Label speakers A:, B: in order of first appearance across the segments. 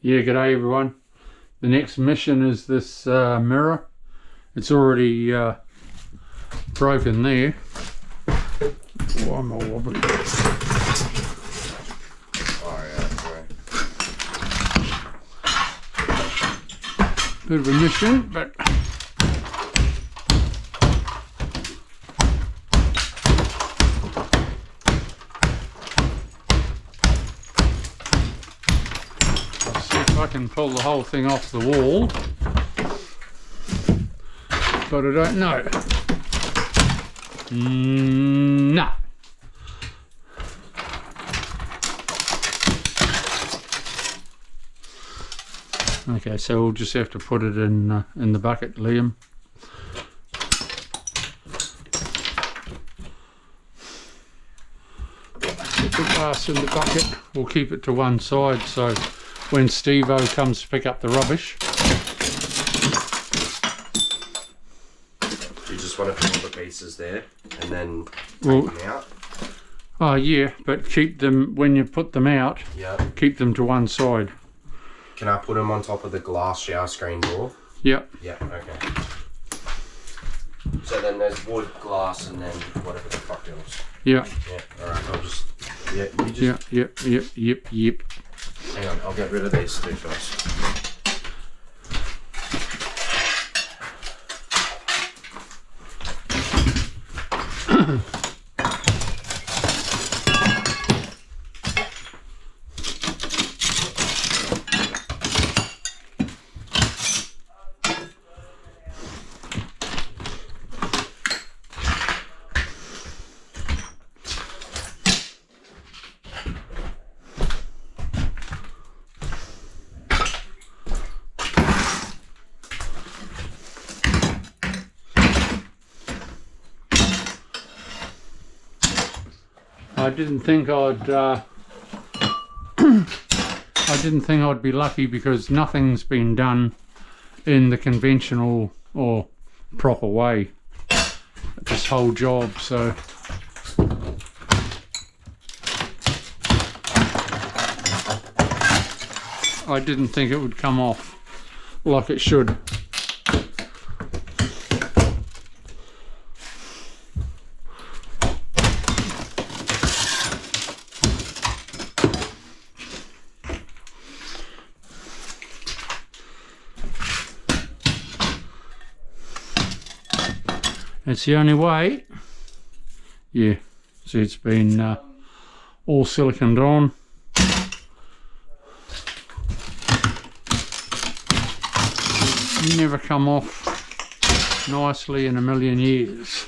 A: Yeah, g'day everyone. The next mission is this mirror. It's already broken there. Why am I wobbling?
B: Oh yeah, sorry.
A: Bit of a mission, but I can pull the whole thing off the wall, but I don't know. No. Okay, so we'll just have to put it in the bucket, Liam. Put the glass in the bucket. We'll keep it to one side so when Steve-O comes to pick up the rubbish.
B: You just want to put all the pieces there and then
A: Well,
B: take them out?
A: Oh yeah, but keep them, when you put them out,
B: Yeah.
A: keep them to one side.
B: Can I put them on top of the glass shower screen door?
A: Yep.
B: Yeah, okay. So then there's wood, glass, and then whatever the fuck else.
A: Yeah.
B: Yeah, alright, I'll just... Yeah, you just...
A: Yep.
B: Hang on, I'll get rid of these two first.
A: I didn't think I'd be lucky because nothing's been done in the conventional or proper way this whole job, so I didn't think it would come off like it should. It's the only way. Yeah, see, it's been all siliconed on. Never come off nicely in a million years.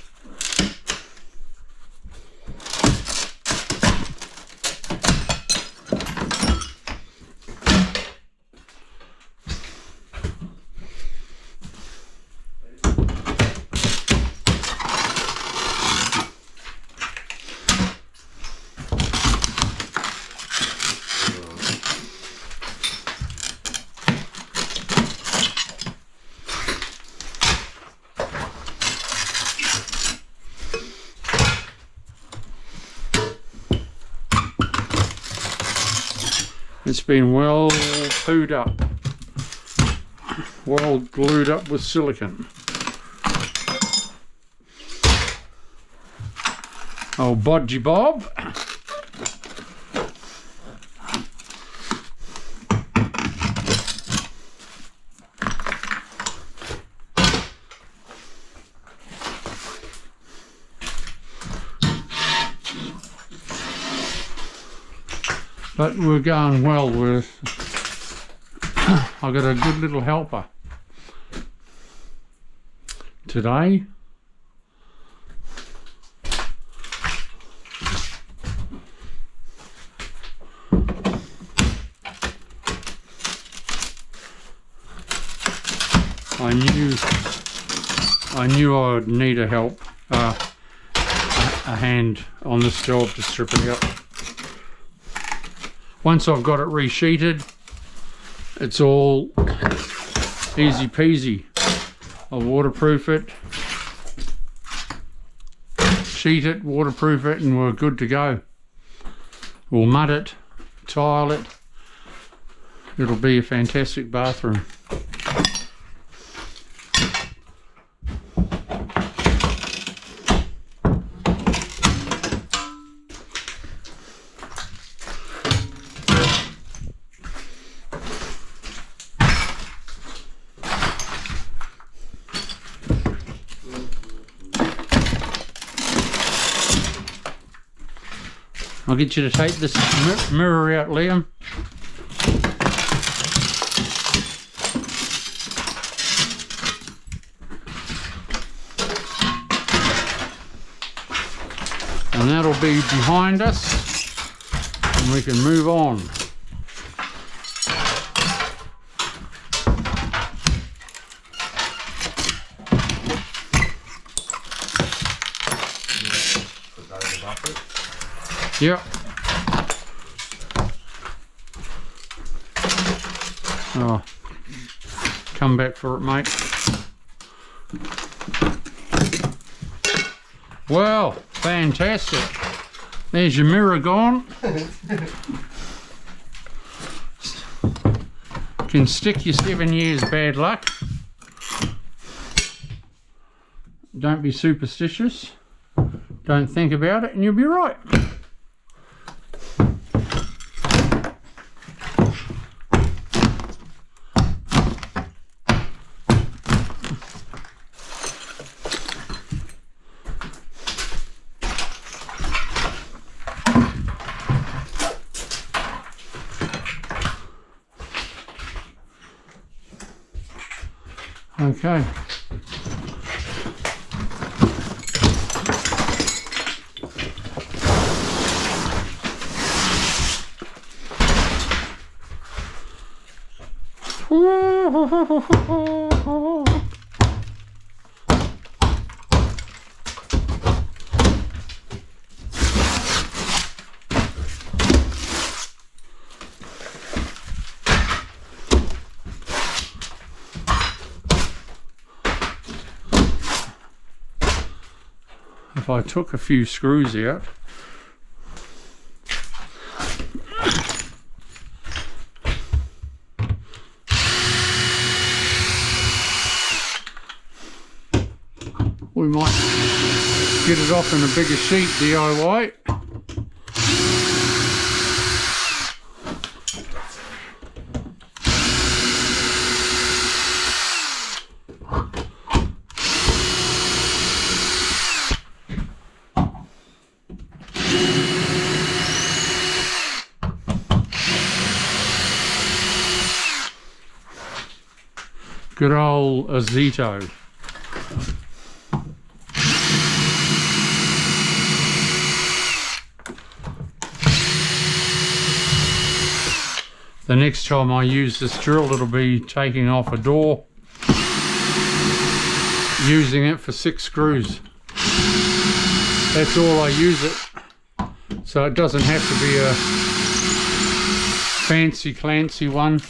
A: It's been well pooed up, well glued up with silicone. Oh, Bodgy Bob. But we're going well with, I've got a good little helper today. I knew I would need a hand on this job to strip it out. Once I've got it resheeted, it's all easy peasy. I'll waterproof it, sheet it, waterproof it, and we're good to go. We'll mud it, tile it, it'll be a fantastic bathroom. I'll get you to take this mirror out, Liam. And that'll be behind us, and we can move on.
B: Put that in the bucket.
A: Yep. Oh, come back for it, mate. Well, fantastic. There's your mirror gone. Can stick your 7 years bad luck. Don't be superstitious. Don't think about it and you'll be right. Okay. If I took a few screws out, we might get it off in a bigger sheet DIY. Good old Azito. The next time I use this drill, it'll be taking off a door, using it for 6 screws. That's all I use it. So it doesn't have to be a fancy clancy one.